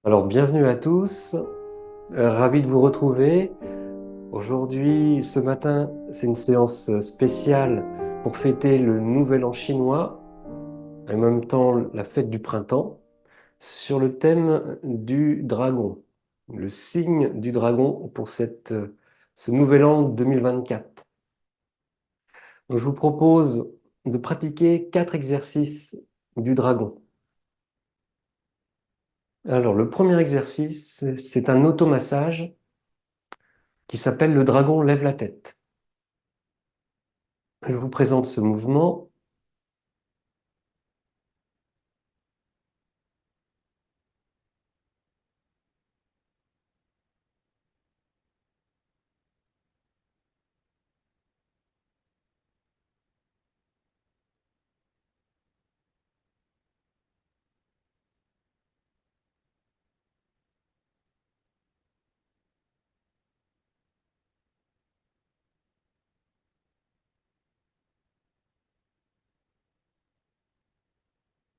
Alors, bienvenue à tous, ravi de vous retrouver. Aujourd'hui, ce matin, c'est une séance spéciale pour fêter le Nouvel An chinois, et en même temps la fête du printemps, sur le thème du dragon, le signe du dragon pour ce Nouvel An 2024. Donc, je vous propose de pratiquer 4 exercices du dragon. Alors, le premier exercice, c'est un automassage qui s'appelle le dragon lève la tête. Je vous présente ce mouvement.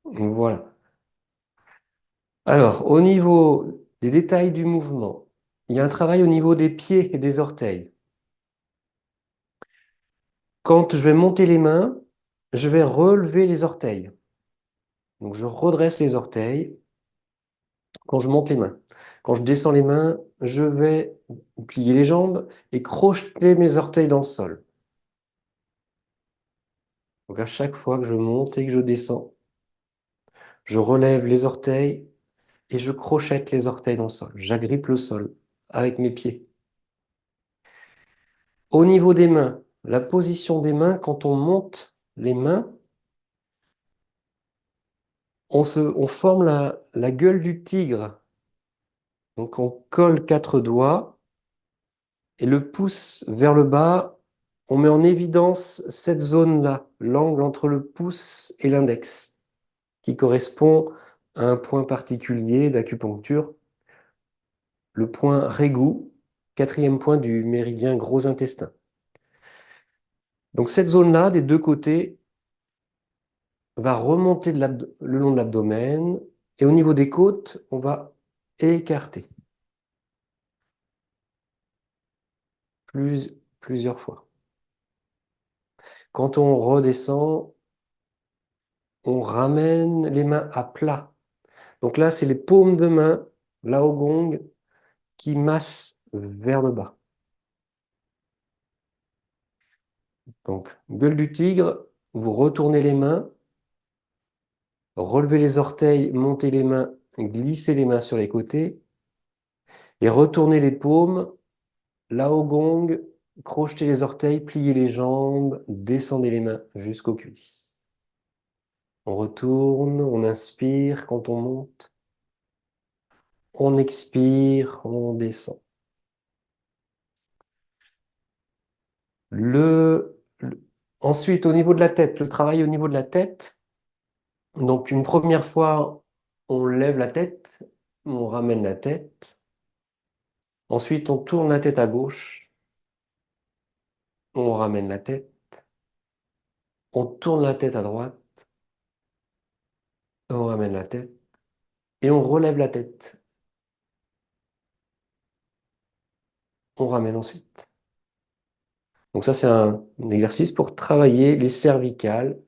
Voilà. Alors, au niveau des détails du mouvement, il y a un travail au niveau des pieds et des orteils. Quand je vais monter les mains, je vais relever les orteils. Donc, je redresse les orteils quand je monte les mains. Quand je descends les mains, je vais plier les jambes et crocheter mes orteils dans le sol. Donc, à chaque fois que je monte et que je descends, je relève les orteils et je crochette les orteils dans le sol. J'agrippe le sol avec mes pieds. Au niveau des mains, la position des mains, quand on monte les mains, on forme la gueule du tigre. Donc on colle 4 doigts et le pouce vers le bas, on met en évidence cette zone-là, l'angle entre le pouce et l'index, qui correspond à un point particulier d'acupuncture, le point Régout, quatrième point du méridien gros intestin. Donc cette zone-là, des deux côtés, va remonter le long de l'abdomen et au niveau des côtes, on va écarter plusieurs fois. Quand on redescend, on ramène les mains à plat. Donc là, c'est les paumes de main, Lao Gong, qui massent vers le bas. Donc, gueule du tigre, vous retournez les mains, relevez les orteils, montez les mains, glissez les mains sur les côtés et retournez les paumes. Lao Gong, crochetez les orteils, pliez les jambes, descendez les mains jusqu'aux cuisses. On retourne, on inspire quand on monte, on expire, on descend. Le, le- Ensuite, au niveau de la tête, le travail au niveau de la tête. Donc, une première fois, on lève la tête, on ramène la tête. Ensuite, on tourne la tête à gauche, on ramène la tête. On tourne la tête à droite, on ramène la tête. Et on relève la tête. On ramène ensuite. Donc ça, c'est un exercice pour travailler les cervicales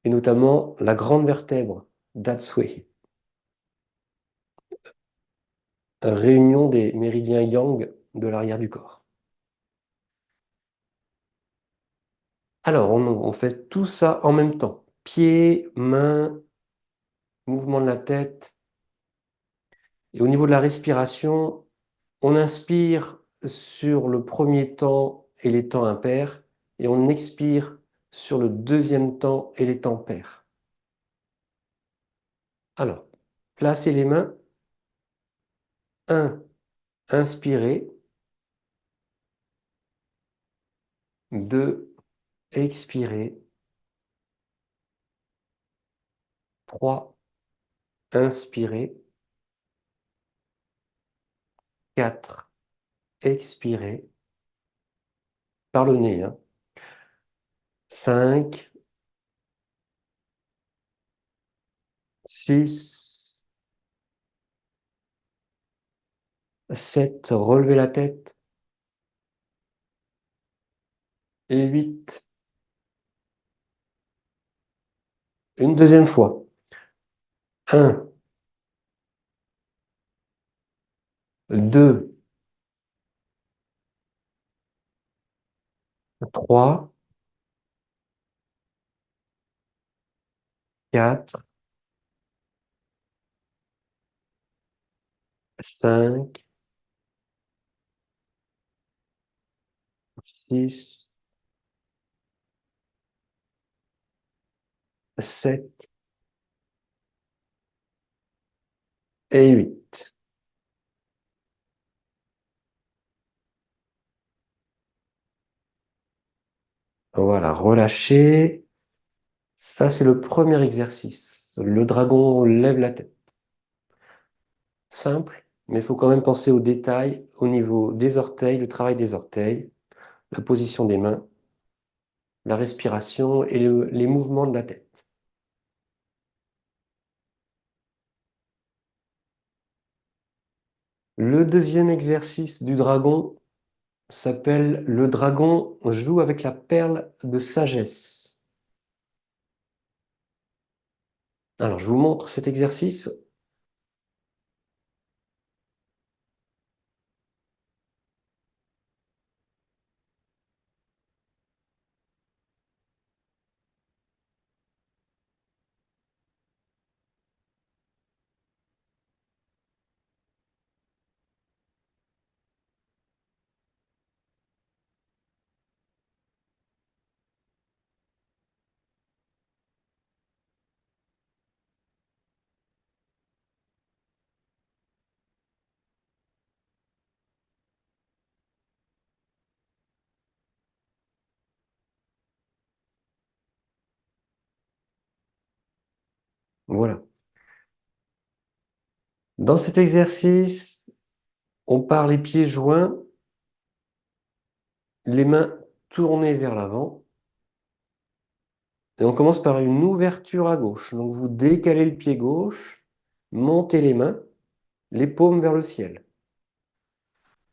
et notamment la grande vertèbre, Datsui, réunion des méridiens yang de l'arrière du corps. Alors, on fait tout ça en même temps. Pieds, mains, mouvement de la tête. Et au niveau de la respiration, on inspire sur le premier temps et les temps impairs et on expire sur le deuxième temps et les temps pairs. Alors, placez les mains. 1. Inspirez. 2. Expirez. 3. Inspirez. 4. Expirez. Par le nez, hein. 5. 6. 7, relevez la tête. Et 8. Une deuxième fois. 1, 2, 3, 4, 5, 6, 7 et 8. Voilà, relâchez. Ça, c'est le premier exercice. Le dragon lève la tête. Simple, mais il faut quand même penser aux détails au niveau des orteils, le travail des orteils, la position des mains, la respiration et les mouvements de la tête. Le deuxième exercice du dragon s'appelle le dragon joue avec la perle de sagesse. Alors, je vous montre cet exercice. Voilà. Dans cet exercice, on part les pieds joints, les mains tournées vers l'avant. Et on commence par une ouverture à gauche. Donc vous décalez le pied gauche, montez les mains, les paumes vers le ciel.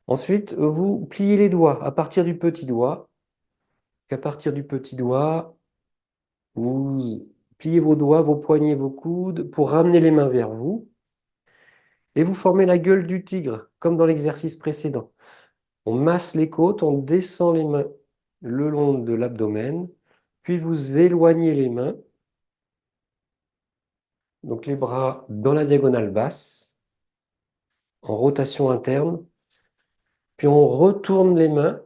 Ensuite, vous pliez les doigts à partir du petit doigt. À partir du petit doigt, vous pliez vos doigts, vos poignets, vos coudes pour ramener les mains vers vous. Et vous formez la gueule du tigre, comme dans l'exercice précédent. On masse les côtes, on descend les mains le long de l'abdomen, puis vous éloignez les mains, donc les bras dans la diagonale basse, en rotation interne, puis on retourne les mains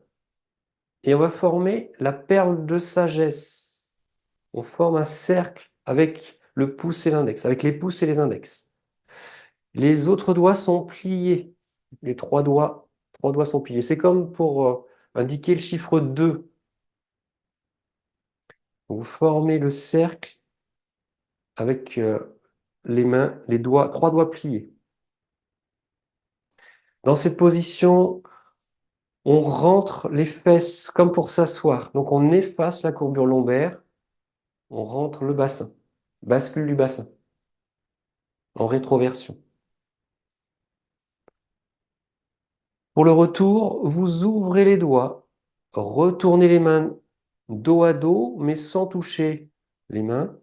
et on va former la perle de sagesse. On forme un cercle avec le pouce et l'index, avec les pouces et les index. Les autres doigts sont pliés. Les trois doigts sont pliés. C'est comme pour indiquer le chiffre 2. Vous formez le cercle avec les mains, les doigts, trois doigts pliés. Dans cette position, on rentre les fesses comme pour s'asseoir. Donc on efface la courbure lombaire, on rentre le bassin, bascule du bassin en rétroversion. Pour le retour, vous ouvrez les doigts, retournez les mains dos à dos, mais sans toucher les mains,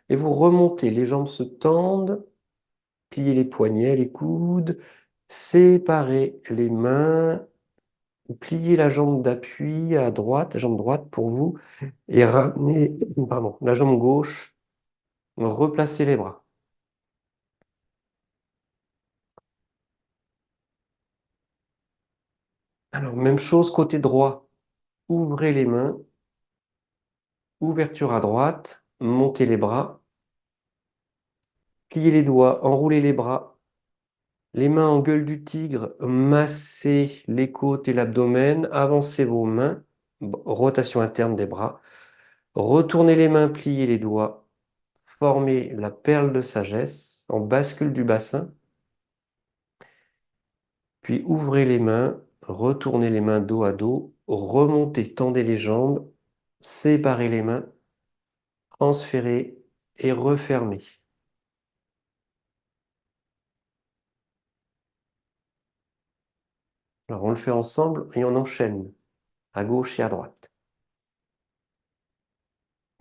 et vous remontez. Les jambes se tendent, pliez les poignets, les coudes, séparez les mains, pliez la jambe d'appui à droite, la jambe droite pour vous, et ramenez, pardon, la jambe gauche, replacez les bras. Alors, même chose côté droit, ouvrez les mains, ouverture à droite, montez les bras, pliez les doigts, enroulez les bras, les mains en gueule du tigre, massez les côtes et l'abdomen, avancez vos mains, rotation interne des bras, retournez les mains, pliez les doigts, formez la perle de sagesse en bascule du bassin, puis ouvrez les mains, retournez les mains dos à dos, remontez, tendez les jambes, séparez les mains, transférez et refermez. Alors, on le fait ensemble et on enchaîne à gauche et à droite.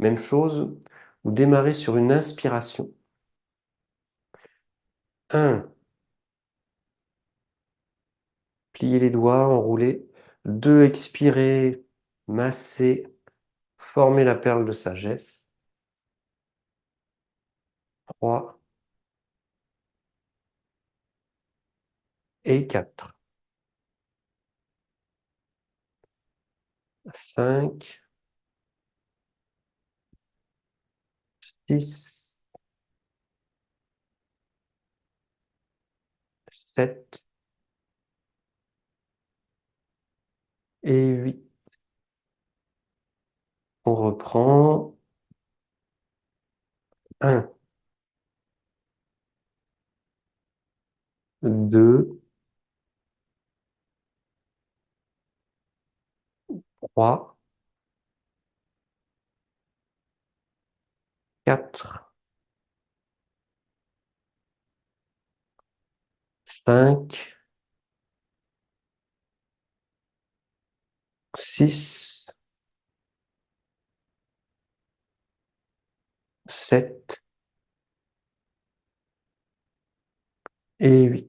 Même chose, vous démarrez sur une inspiration. 1, pliez les doigts, enroulez. 2, expirez, massez, formez la perle de sagesse. 3 et 4. 5, 6, 7 et 8. On reprend. 1, 2, 3, 4, 5, 6, 7 et 8.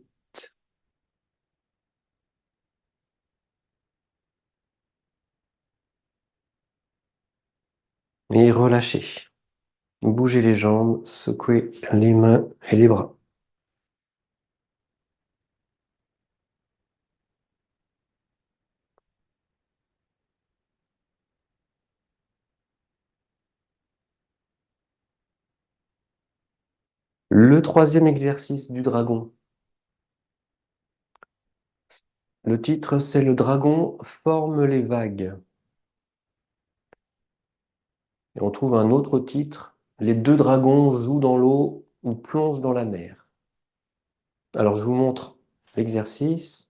Et relâchez. Bougez les jambes, secouez les mains et les bras. Le troisième exercice du dragon. Le titre, c'est Le dragon forme les vagues. Et on trouve un autre titre, Les deux dragons jouent dans l'eau ou plongent dans la mer. Alors, je vous montre l'exercice.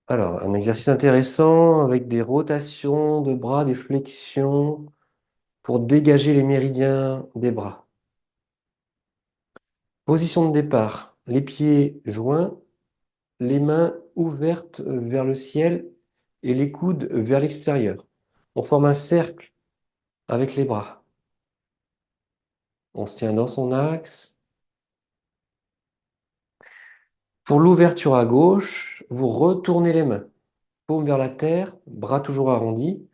Alors, un exercice intéressant avec des rotations de bras, des flexions pour dégager les méridiens des bras. Position de départ, les pieds joints, les mains ouvertes vers le ciel et les coudes vers l'extérieur. On forme un cercle avec les bras. On se tient dans son axe. Pour l'ouverture à gauche, vous retournez les mains. Paume vers la terre, bras toujours arrondis.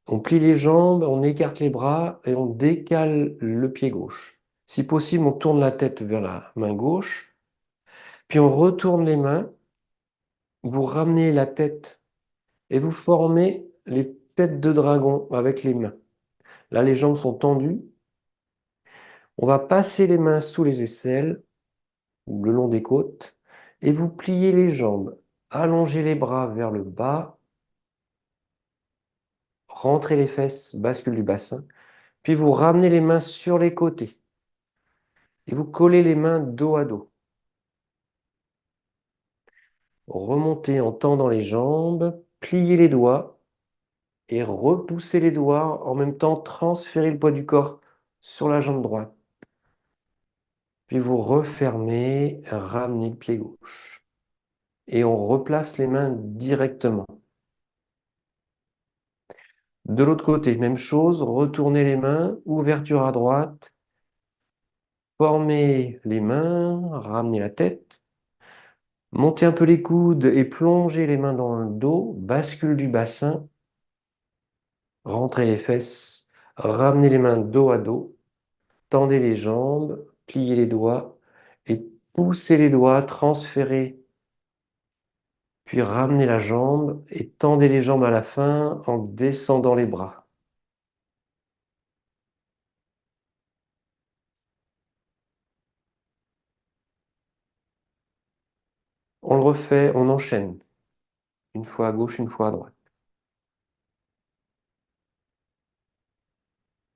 On plie les jambes, on écarte les bras et on décale le pied gauche. Si possible, on tourne la tête vers la main gauche. Puis on retourne les mains. Vous ramenez la tête et vous formez les têtes de dragon avec les mains. Là, les jambes sont tendues. On va passer les mains sous les aisselles, ou le long des côtes, et vous pliez les jambes. Allongez les bras vers le bas, rentrez les fesses, bascule du bassin, puis vous ramenez les mains sur les côtés et vous collez les mains dos à dos. Remontez en tendant les jambes, pliez les doigts et repoussez les doigts en même temps, transférez le poids du corps sur la jambe droite. Puis vous refermez, ramenez le pied gauche. Et on replace les mains directement. De l'autre côté, même chose, retournez les mains, ouverture à droite, formez les mains, ramenez la tête, montez un peu les coudes et plongez les mains dans le dos, bascule du bassin, rentrez les fesses, ramenez les mains dos à dos, tendez les jambes, pliez les doigts et poussez les doigts, transférez Puis ramenez la jambe et tendez les jambes à la fin en descendant les bras. On le refait, on enchaîne. Une fois à gauche, une fois à droite.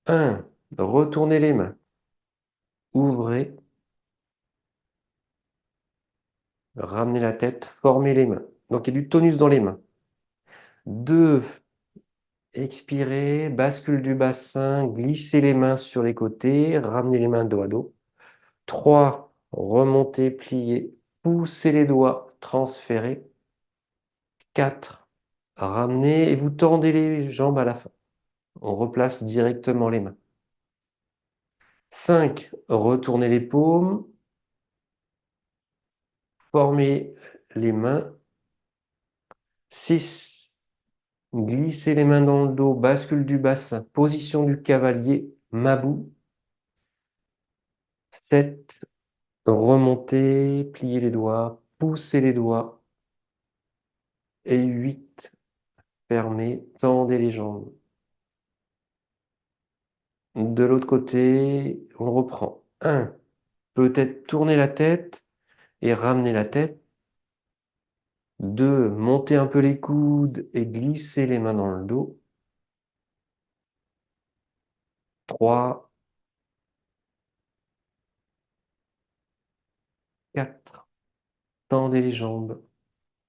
1. Retournez les mains. Ouvrez, ramenez la tête, formez les mains. Donc il y a du tonus dans les mains. 2. Expirez, bascule du bassin, glissez les mains sur les côtés, ramenez les mains dos à dos. 3. Remontez, pliez, poussez les doigts, transférez. 4. Ramenez et vous tendez les jambes à la fin. On replace directement les mains. 5. Retournez les paumes, formez les mains. 6. Glissez les mains dans le dos, bascule du bassin, position du cavalier, Mabou. 7. Remontez, pliez les doigts, poussez les doigts. Et 8. Fermez, tendez les jambes. De l'autre côté, on reprend. 1. Peut-être tourner la tête et ramener la tête. 2. Montez un peu les coudes et glisser les mains dans le dos. 3. 4. Tendez les jambes,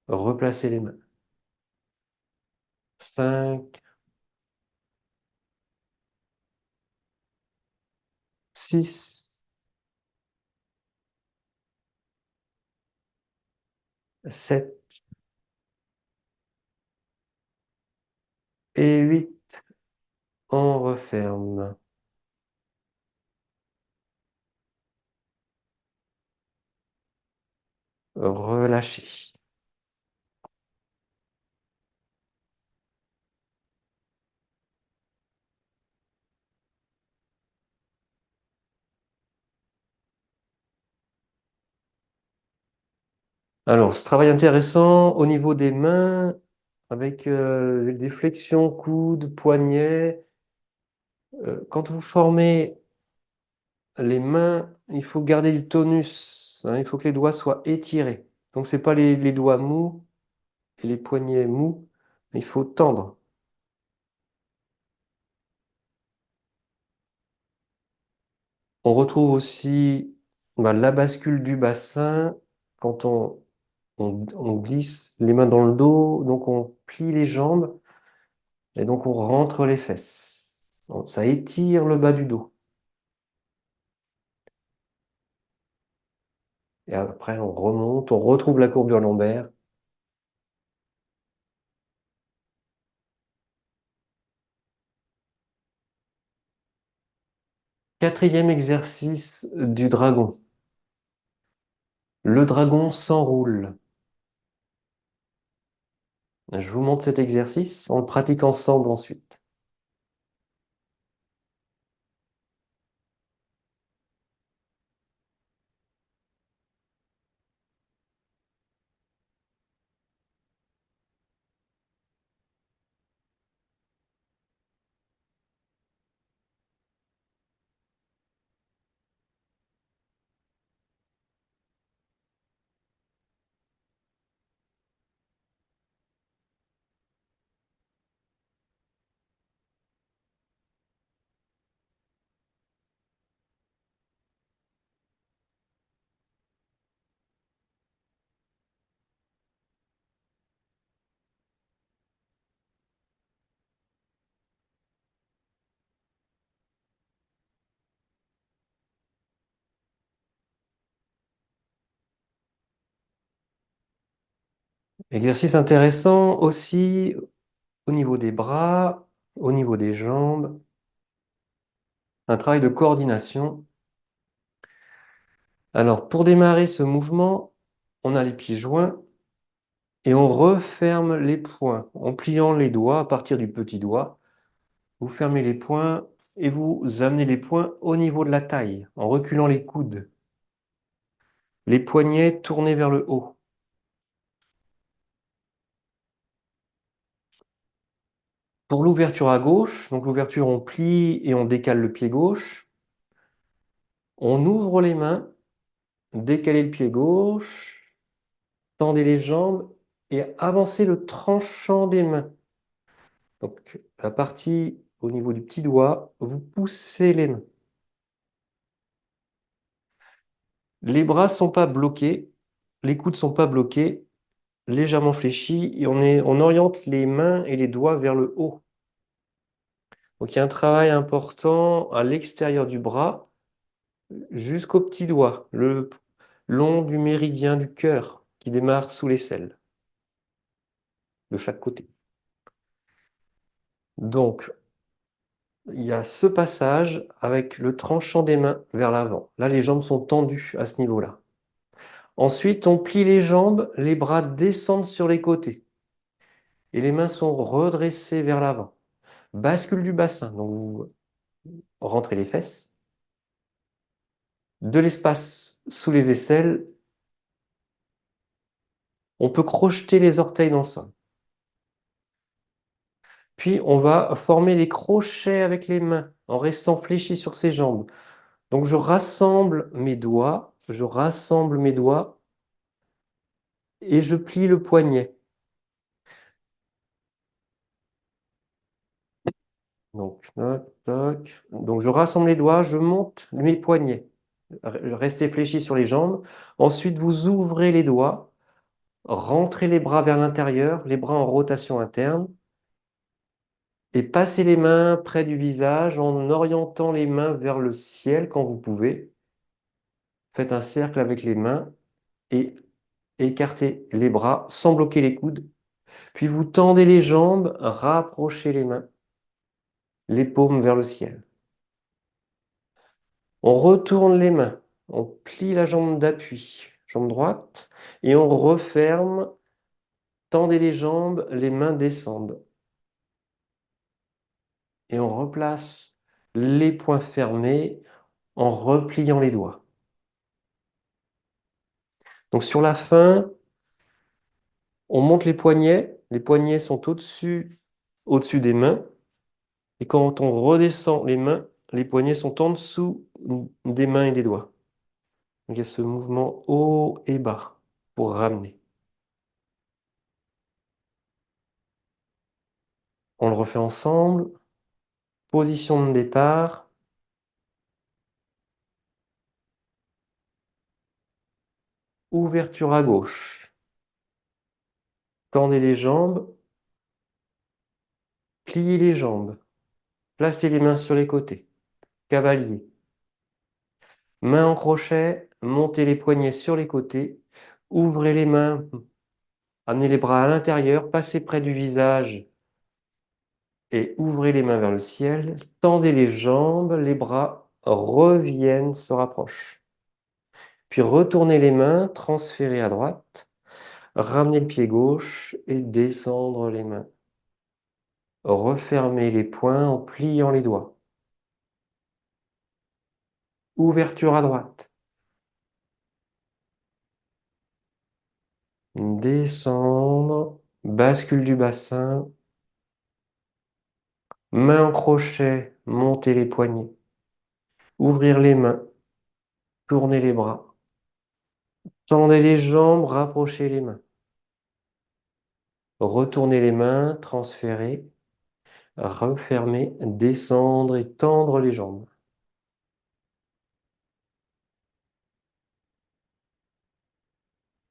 replacez les mains. 5. 6. 7. Et 8. On referme. Relâchez. Alors, ce travail intéressant au niveau des mains, avec des flexions, coudes, poignets. Quand vous formez les mains, il faut garder du tonus, hein, il faut que les doigts soient étirés. Donc, c'est pas les doigts mous et les poignets mous. Il faut tendre. On retrouve aussi la bascule du bassin quand on glisse les mains dans le dos, donc on plie les jambes et donc on rentre les fesses. Donc, ça étire le bas du dos. Et après, on remonte, on retrouve la courbure lombaire. Quatrième exercice du dragon. Le dragon s'enroule. Je vous montre cet exercice, on le pratique ensemble ensuite. Exercice intéressant aussi au niveau des bras, au niveau des jambes, un travail de coordination. Alors, pour démarrer ce mouvement, on a les pieds joints et on referme les poings en pliant les doigts à partir du petit doigt. Vous fermez les poings et vous amenez les poings au niveau de la taille en reculant les coudes. Les poignets tournés vers le haut. Pour l'ouverture à gauche, donc l'ouverture, on plie et on décale le pied gauche. On ouvre les mains, décalez le pied gauche, tendez les jambes et avancez le tranchant des mains. Donc la partie au niveau du petit doigt, vous poussez les mains. Les bras sont pas bloqués, les coudes sont pas bloqués, légèrement fléchis et on oriente les mains et les doigts vers le haut. Donc il y a un travail important à l'extérieur du bras jusqu'au petit doigt, le long du méridien du cœur qui démarre sous l'aisselle, de chaque côté. Donc il y a ce passage avec le tranchant des mains vers l'avant. Là, les jambes sont tendues à ce niveau-là. Ensuite, on plie les jambes, les bras descendent sur les côtés et les mains sont redressées vers l'avant. Bascule du bassin, donc vous rentrez les fesses, de l'espace sous les aisselles. On peut crocheter les orteils dans ça. Puis on va former des crochets avec les mains en restant fléchi sur ses jambes. Donc je rassemble mes doigts et je plie le poignet. Donc, toc, toc. Donc je rassemble les doigts, je monte mes poignets. Restez fléchi sur les jambes. Ensuite, vous ouvrez les doigts, rentrez les bras vers l'intérieur, les bras en rotation interne, et passez les mains près du visage en orientant les mains vers le ciel quand vous pouvez. Faites un cercle avec les mains et écartez les bras sans bloquer les coudes. Puis vous tendez les jambes, rapprochez les mains, les paumes vers le ciel. On retourne les mains, on plie la jambe d'appui, jambe droite, et on referme, tendez les jambes, les mains descendent. Et on replace les poings fermés en repliant les doigts. Donc sur la fin, on monte les poignets sont au-dessus des mains, et quand on redescend les mains, les poignets sont en dessous des mains et des doigts. Donc il y a ce mouvement haut et bas pour ramener. On le refait ensemble. Position de départ. Ouverture à gauche. Tendez les jambes. Pliez les jambes. Placez les mains sur les côtés. Cavalier. Main en crochet. Montez les poignets sur les côtés. Ouvrez les mains. Amenez les bras à l'intérieur. Passez près du visage. Et ouvrez les mains vers le ciel. Tendez les jambes. Les bras reviennent, se rapprochent. Puis retournez les mains. Transférez à droite. Ramenez le pied gauche et descendre les mains. Refermez les poings en pliant les doigts. Ouverture à droite. Descendre. Bascule du bassin. Main en crochet. Montez les poignets. Ouvrir les mains. Tournez les bras. Tendez les jambes. Rapprochez les mains. Retournez les mains. Transférez. Refermer. Descendre et tendre les jambes.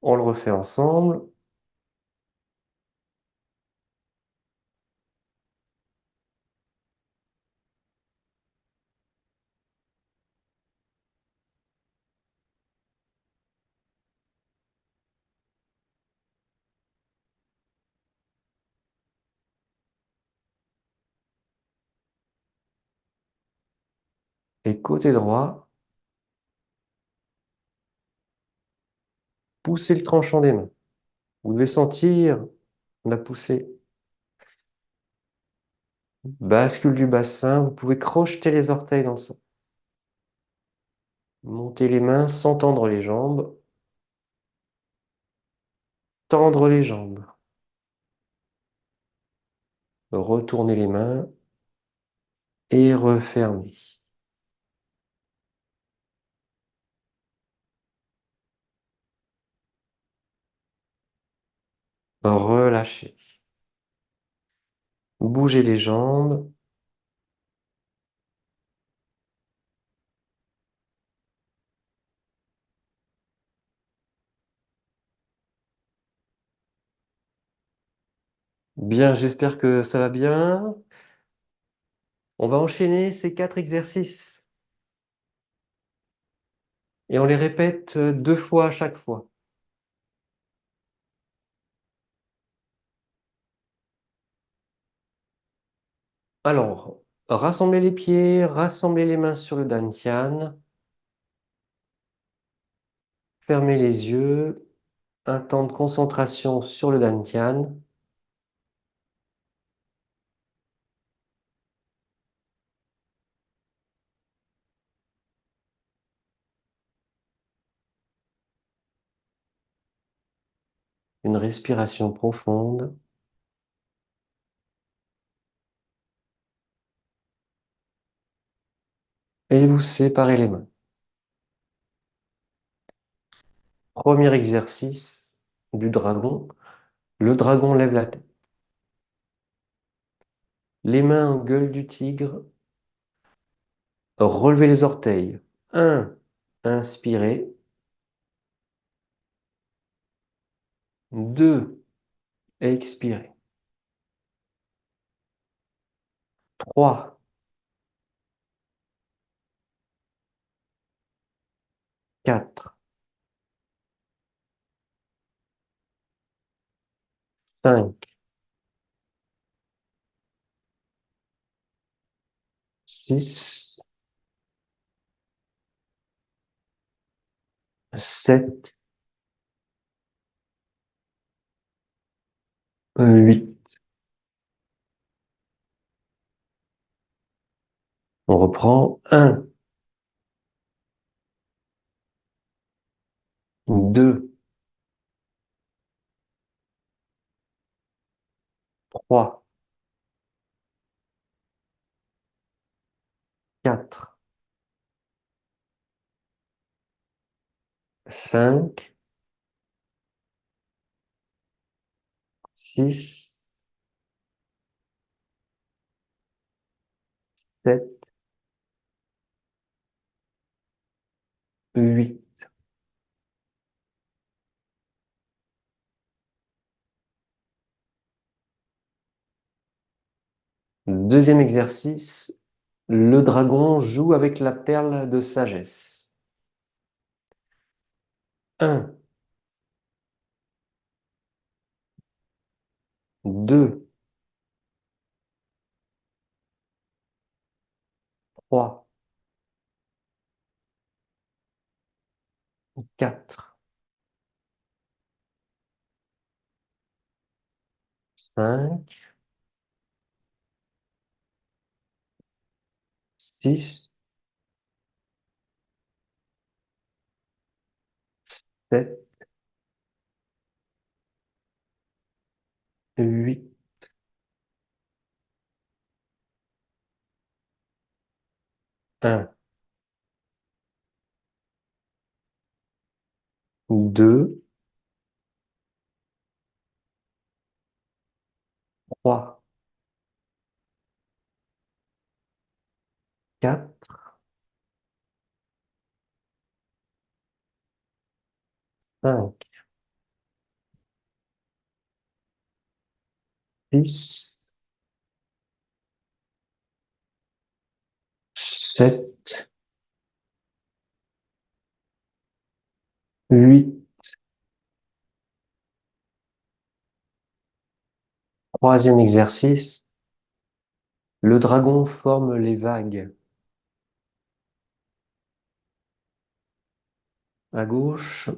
On le refait ensemble. Et côté droit, poussez le tranchant des mains. Vous devez sentir la poussée. Bascule du bassin, vous pouvez crocheter les orteils dans le sang. Montez les mains sans tendre les jambes. Tendre les jambes. Retournez les mains et refermez. Relâchez. Bougez les jambes. Bien, j'espère que ça va bien. On va enchaîner ces 4 exercices et on les répète 2 fois à chaque fois. Alors, rassemblez les pieds, rassemblez les mains sur le dantian, fermez les yeux, un temps de concentration sur le dantian. Une respiration profonde. Et vous séparez les mains. Premier exercice du dragon. Le dragon lève la tête. Les mains en gueule du tigre. Relevez les orteils. 1, inspirez. 2, expirez. 3, 4, 5, 6, 7, 8. On reprend. 1, 2, 3, 4, 5, 6, 7, 8. Deuxième exercice. Le dragon joue avec la perle de sagesse. 1, 2, 3, 4, 5, 6, 7, 8. 1, 2, 3, 4, 5, 6, 7, 8. Troisième exercice. Le dragon forme les vagues. À gauche,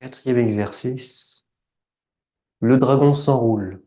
Quatrième exercice. Le dragon s'enroule.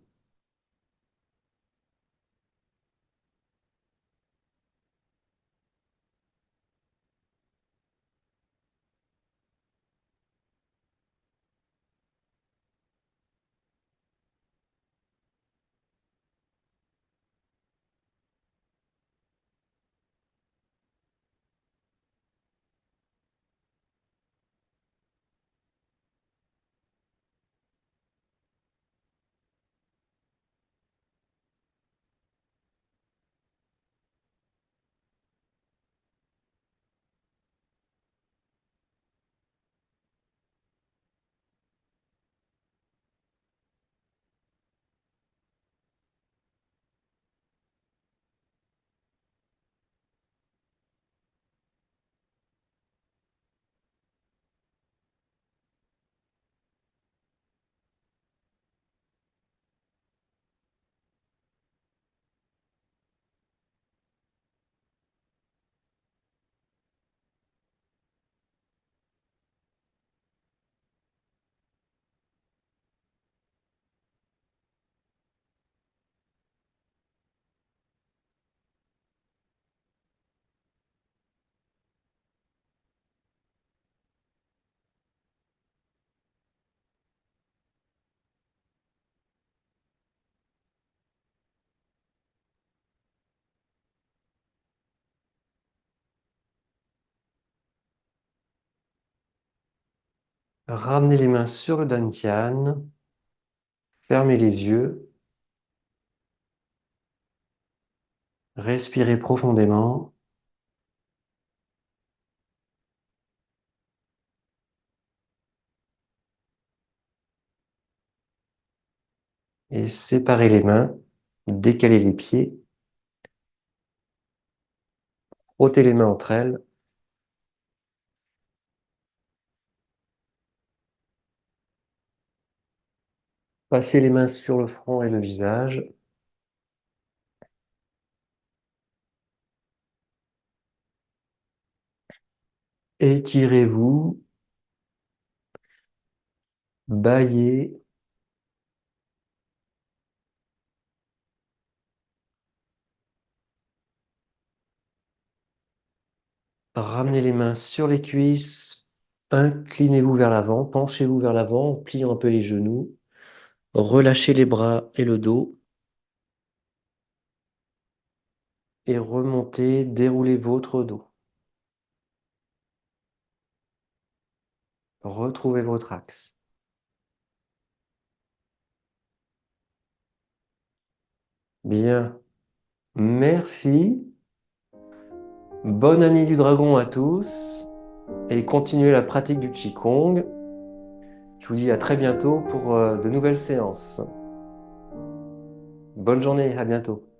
Ramenez les mains sur le dantian. Fermez les yeux. Respirez profondément. Et séparez les mains. Décalez les pieds. Frottez les mains entre elles. Passez les mains sur le front et le visage. Étirez-vous. Bâillez. Ramenez les mains sur les cuisses. Inclinez-vous vers l'avant. Penchez-vous vers l'avant en pliant un peu les genoux. Relâchez les bras et le dos. Et remontez. Déroulez votre dos. Retrouvez votre axe. Bien. Merci. Bonne année du dragon à tous. Et continuez la pratique du Qigong. Je vous dis à très bientôt pour de nouvelles séances. Bonne journée, à bientôt.